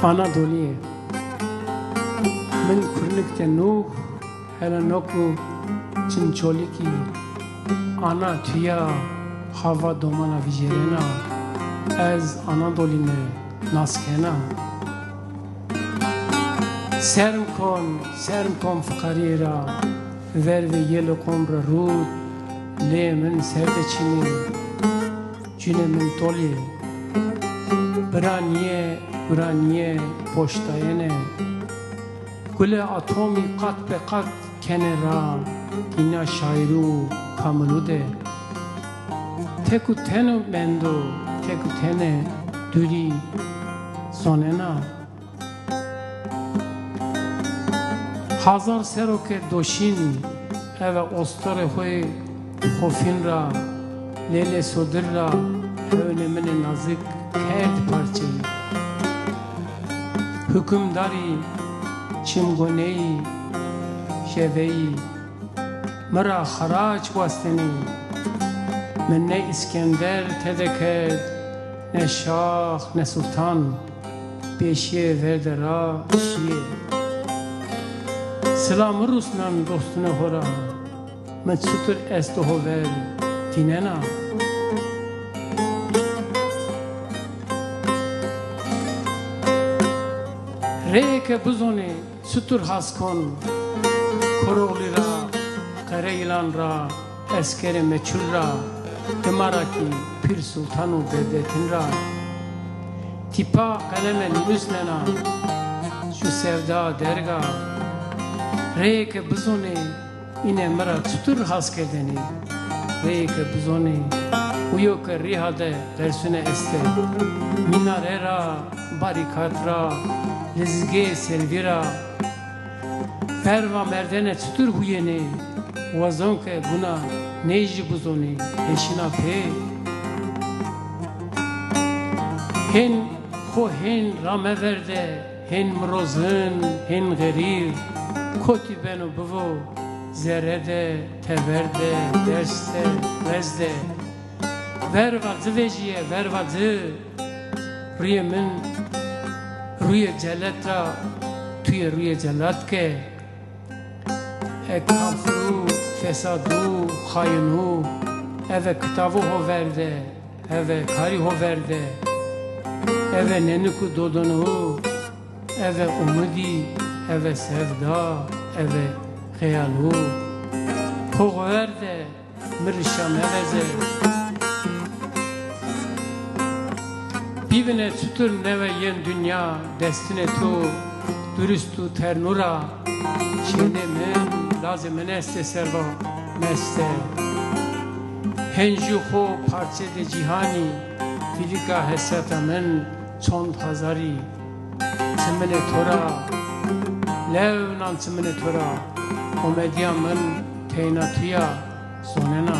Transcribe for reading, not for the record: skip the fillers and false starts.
Anadolu'ya من kurnik te nuh helanoku çinçoliki ana tüya hava domana vijerena ez Anadolu'ne naskena serm kon fıkarira ver ve yelo komra rud le min serde çini cüne min toli برانیه پشتاینه گل اتمی قط به قط کنه را اینا شایرو کاملوده تکو تنو مندو تکو تنه دوری سوننا هزار سرو که دوشین او استر خوی خوفین را لیل سودر را هونه من نازک کرد parçayı hükümdari çimgoneyi şeveyi mera haraç vasteni men ne İskender tedeked ne şah ne sultan peşiye verdera şiye selamı Ruslan dostuna hora men sutur estoho ver tinena Reyke buzoni sütür haskon Korogli ra, kare ilan ra, eskere meçhul ra Tımaraki pir sultanu bedetin ra Tipa kaleme nüsnena şu sevda derga Reyke buzoni ine mera sütür haskedeni Reyke buzoni uyo ke rihade dersune este Minare ra, barikat ra Lizge selvira Perva merdene tutur huyeni Vazonke buna Nejji buzoni Eşina pe Hen Ho hen rame verde Hen mrozın Hen gerir Koti benu buvo Zerede Teverde Derste Vezde Verva zıveciye Verva zı Riyemin روی جلت را توی روی جلت که کافرو فسادو خاینو اوه کتابو هو ورده اوه کاری هو ورده اوه ننکو دودنو اوه امیدی اوه سفدا اوه خیالو خوغ ورده مرشا موزه Bivine tutur neve yen dünya destine tu dürüstü ternura Şimdi men lazım neste serva meste Henju ho parçe de cihani Filika hesata men çond hazari Çimene tora Levnan çimene tora Omedya men teynatuya sonena